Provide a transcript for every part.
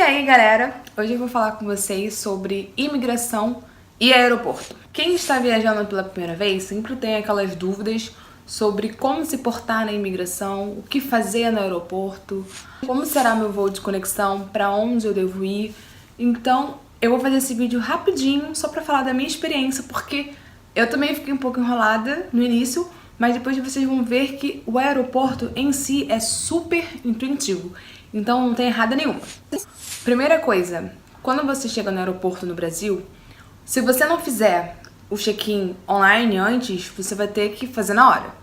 aí, galera? Hoje eu vou falar com vocês sobre imigração e aeroporto. Quem está viajando pela primeira vez sempre tem aquelas dúvidas sobre como se portar na imigração, o que fazer no aeroporto, como será meu voo de conexão, para onde eu devo ir. Então, eu vou fazer esse vídeo rapidinho só para falar da minha experiência, porque eu também fiquei um pouco enrolada no início, mas depois vocês vão ver que o aeroporto em si é super intuitivo, então não tem errada nenhuma. Primeira coisa, quando você chega no aeroporto no Brasil, se você não fizer o check-in online antes, você vai ter que fazer na hora.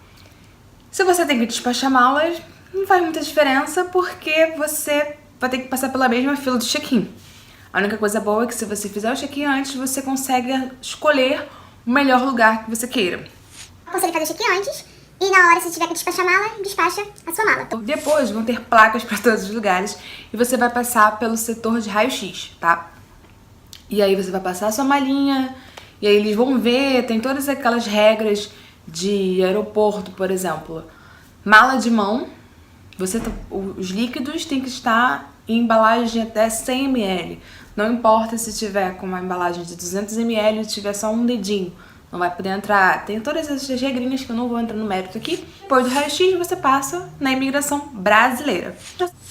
Se você tem que despachar malas, não faz muita diferença porque você vai ter que passar pela mesma fila de check-in. A única coisa boa é que se você fizer o check-in antes, você consegue escolher o melhor lugar que você queira. Aconselho fazer check-in antes e na hora, se tiver que despachar mala, despacha a sua mala. Depois vão ter placas para todos os lugares e você vai passar pelo setor de raio-x, tá? E aí você vai passar a sua malinha e aí eles vão ver, tem todas aquelas regras de aeroporto, por exemplo. Mala de mão, os líquidos têm que estar em embalagem de até 100 ml. Não importa se tiver com uma embalagem de 200 ml e tiver só um dedinho. Não vai poder entrar. Tem todas essas regrinhas que eu não vou entrar no mérito aqui. Depois do raio-x, você passa na imigração brasileira.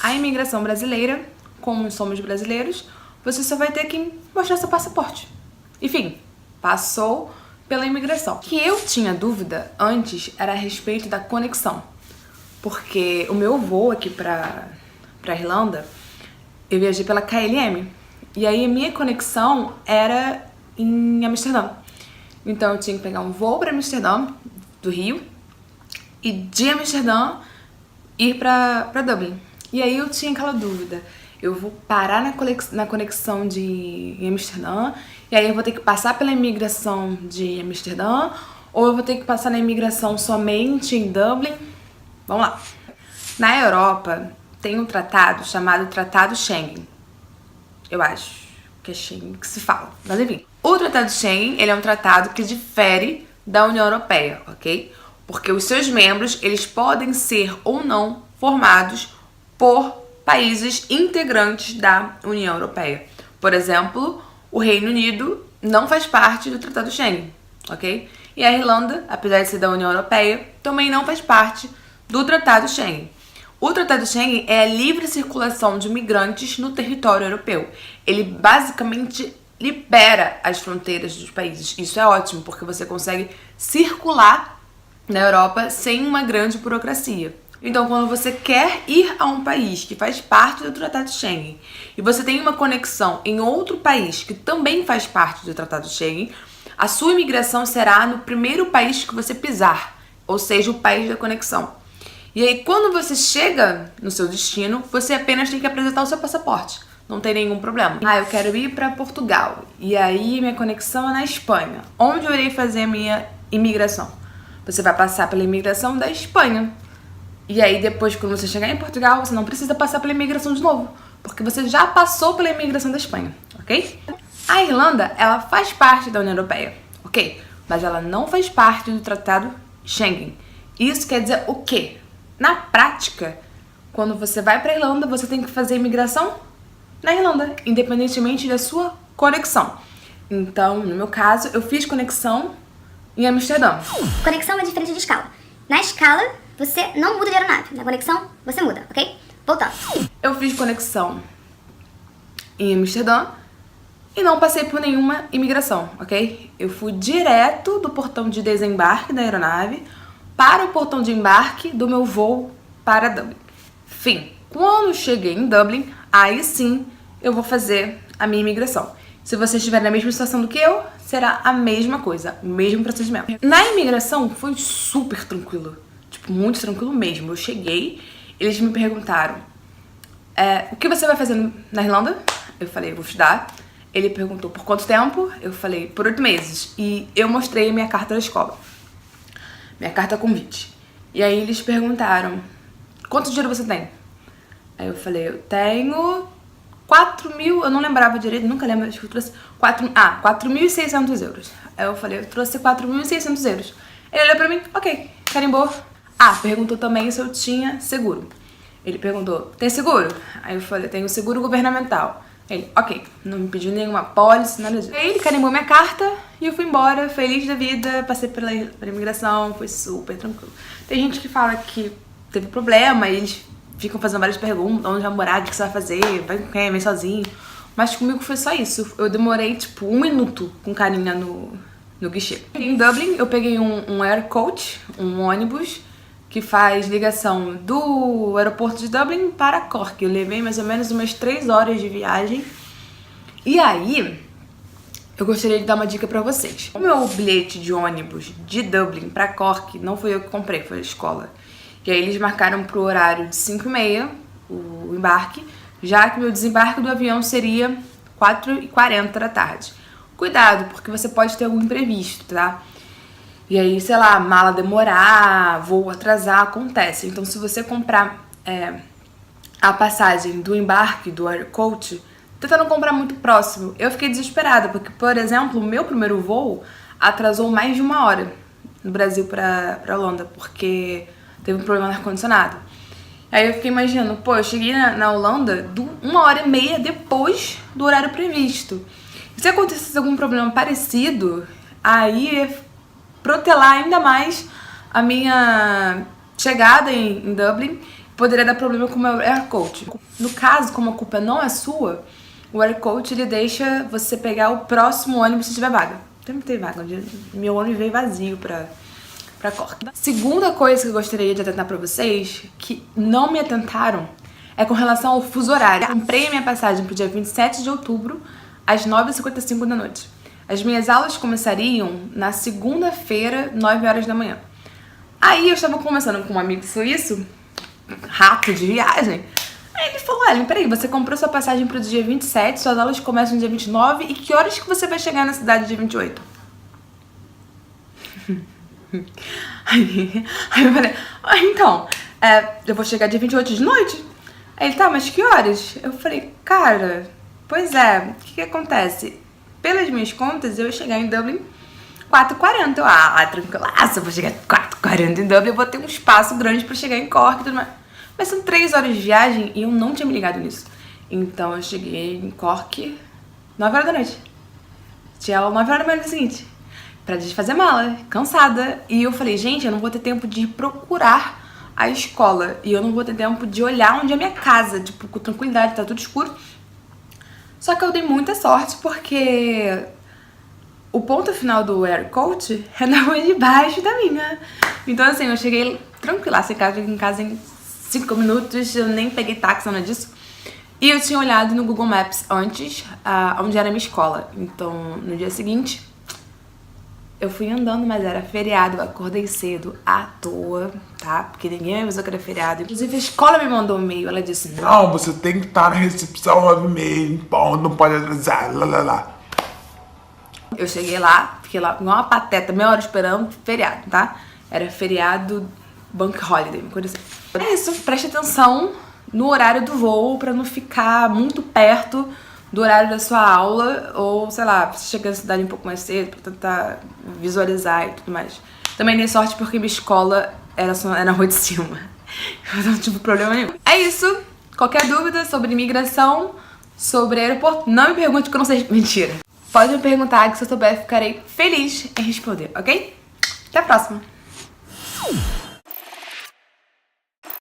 A imigração brasileira, como somos brasileiros, você só vai ter que mostrar seu passaporte. Enfim, passou pela imigração. O que eu tinha dúvida antes era a respeito da conexão. Porque o meu voo aqui pra Irlanda, eu viajei pela KLM. E aí a minha conexão era em Amsterdã. Então eu tinha que pegar um voo para Amsterdã, do Rio, e de Amsterdã ir pra Dublin. E aí eu tinha aquela dúvida, eu vou parar na conexão em Amsterdã, e aí eu vou ter que passar pela imigração de Amsterdã, ou eu vou ter que passar na imigração somente em Dublin? Vamos lá. Na Europa tem um tratado chamado Tratado Schengen. Eu acho que é Schengen que se fala, mas enfim. O Tratado Schengen, ele é um tratado que difere da União Europeia, ok? Porque os seus membros, eles podem ser ou não formados por países integrantes da União Europeia. Por exemplo, o Reino Unido não faz parte do Tratado Schengen, ok? E a Irlanda, apesar de ser da União Europeia, também não faz parte do Tratado Schengen. O Tratado Schengen é a livre circulação de imigrantes no território europeu. Ele basicamente libera as fronteiras dos países. Isso é ótimo, porque você consegue circular na Europa sem uma grande burocracia. Então, quando você quer ir a um país que faz parte do Tratado Schengen e você tem uma conexão em outro país que também faz parte do Tratado Schengen, a sua imigração será no primeiro país que você pisar, ou seja, o país da conexão. E aí, quando você chega no seu destino, você apenas tem que apresentar o seu passaporte. Não tem nenhum problema. Eu quero ir para Portugal. E aí, minha conexão é na Espanha. Onde eu irei fazer a minha imigração? Você vai passar pela imigração da Espanha. E aí, depois, quando você chegar em Portugal, você não precisa passar pela imigração de novo. Porque você já passou pela imigração da Espanha, ok? A Irlanda, ela faz parte da União Europeia, ok? Mas ela não faz parte do Tratado Schengen. Isso quer dizer o quê? Na prática, quando você vai para a Irlanda, você tem que fazer imigração na Irlanda, independentemente da sua conexão. Então, no meu caso, eu fiz conexão em Amsterdã. Conexão é diferente de escala. Na escala, você não muda de aeronave. Na conexão, você muda, ok? Voltando. Eu fiz conexão em Amsterdã e não passei por nenhuma imigração, ok? Eu fui direto do portão de desembarque da aeronave para o portão de embarque do meu voo para Dublin. Fim. Quando cheguei em Dublin, aí sim eu vou fazer a minha imigração. Se você estiver na mesma situação do que eu, será a mesma coisa, o mesmo procedimento. Na imigração foi super tranquilo, tipo, muito tranquilo mesmo. Eu cheguei, eles me perguntaram, o que você vai fazer na Irlanda? Eu falei, eu vou estudar. Ele perguntou, por quanto tempo? Eu falei, por 8 meses. E eu mostrei a minha carta da escola, minha carta convite. E aí eles perguntaram, quanto dinheiro você tem? Aí eu falei, eu tenho 4.000, eu não lembrava direito, nunca lembro, acho que eu trouxe 4.600 euros. Aí eu falei, eu trouxe 4.600 euros. Ele olhou pra mim, ok, carimbou. Perguntou também se eu tinha seguro. Ele perguntou, tem seguro? Aí eu falei, tenho seguro governamental. Ele, ok, não me pediu nenhuma pólice, nada disso. Aí ele carimbou minha carta e eu fui embora, feliz da vida, passei pela imigração, foi super tranquilo. Tem gente que fala que teve problema e eles ficam fazendo várias perguntas, onde vai morar, o que você vai fazer, vai com quem, vem sozinho. Mas comigo foi só isso, eu demorei tipo 1 minuto com carinha no guichê. Em Dublin eu peguei um Air Coach, um ônibus, que faz ligação do aeroporto de Dublin para Cork. Eu levei mais ou menos umas 3 horas de viagem. E aí, eu gostaria de dar uma dica pra vocês. O meu bilhete de ônibus de Dublin para Cork não foi eu que comprei, foi a escola. E aí eles marcaram pro horário de 5h30 o embarque, já que meu desembarque do avião seria 4h40 da tarde. Cuidado, porque você pode ter algum imprevisto, tá? E aí, sei lá, mala demorar, voo atrasar, acontece. Então, se você comprar a passagem do embarque do Air Coach, tenta não comprar muito próximo. Eu fiquei desesperada, porque, por exemplo, o meu primeiro voo atrasou mais de 1 hora no Brasil pra Holanda, porque teve um problema no ar-condicionado. Aí eu fiquei imaginando, pô, eu cheguei na Holanda 1h30 depois do horário previsto. E se acontecesse algum problema parecido, aí protelar ainda mais a minha chegada em Dublin, poderia dar problema com o meu Air Coach. No caso, como a culpa não é sua, o Air Coach ele deixa você pegar o próximo ônibus se tiver vaga. Sempre tem vaga, meu ônibus veio vazio pra Cork. Segunda coisa que eu gostaria de atentar pra vocês, que não me atentaram, é com relação ao fuso horário. Eu comprei a minha passagem pro dia 27 de outubro, às 9h55 da noite. As minhas aulas começariam na segunda-feira, 9 horas da manhã. Aí eu estava conversando com um amigo suíço, rato de viagem. Aí ele falou, Ellen, peraí, você comprou sua passagem pro dia 27, suas aulas começam no dia 29, e que horas que você vai chegar na cidade dia 28? Aí eu falei, então, eu vou chegar dia 28 de noite. Aí ele, tá, mas que horas? Eu falei, cara, pois é, o que acontece? Pelas minhas contas, eu ia chegar em Dublin 4h40. Tranquilaça, eu vou chegar 4h40 em Dublin, eu vou ter um espaço grande pra chegar em Cork e tudo mais. Mas são 3 horas de viagem e eu não tinha me ligado nisso. Então eu cheguei em Cork 9 horas da noite. Tinha aula 9 horas da manhã do seguinte, pra desfazer mala, cansada. E eu falei, gente, eu não vou ter tempo de procurar a escola. E eu não vou ter tempo de olhar onde é a minha casa, tipo, com tranquilidade, tá tudo escuro. Só que eu dei muita sorte porque o ponto final do Air Coach é na rua de baixo da minha. Então assim, eu cheguei tranquila, cheguei em casa em 5 minutos, eu nem peguei táxi, nada disso. E eu tinha olhado no Google Maps antes onde era a minha escola. Então no dia seguinte eu fui andando, mas era feriado, eu acordei cedo à toa, tá? Porque ninguém me avisou que era feriado. Inclusive a escola me mandou um e-mail, ela disse, não, você tem que estar na recepção 9h30, ponto, não pode atrasar, lá. Eu cheguei lá, fiquei lá igual uma pateta, meia hora esperando, feriado, tá? Era feriado Bank Holiday, uma coisa assim. É isso, preste atenção no horário do voo pra não ficar muito perto do horário da sua aula, ou, sei lá, você chega na cidade um pouco mais cedo pra tentar visualizar e tudo mais. Também dei sorte porque minha escola era na rua de cima. Eu não tive problema nenhum. É isso. Qualquer dúvida sobre imigração, sobre aeroporto, não me pergunte porque eu não sei. Mentira. Pode me perguntar que se eu souber, ficarei feliz em responder, ok? Até a próxima.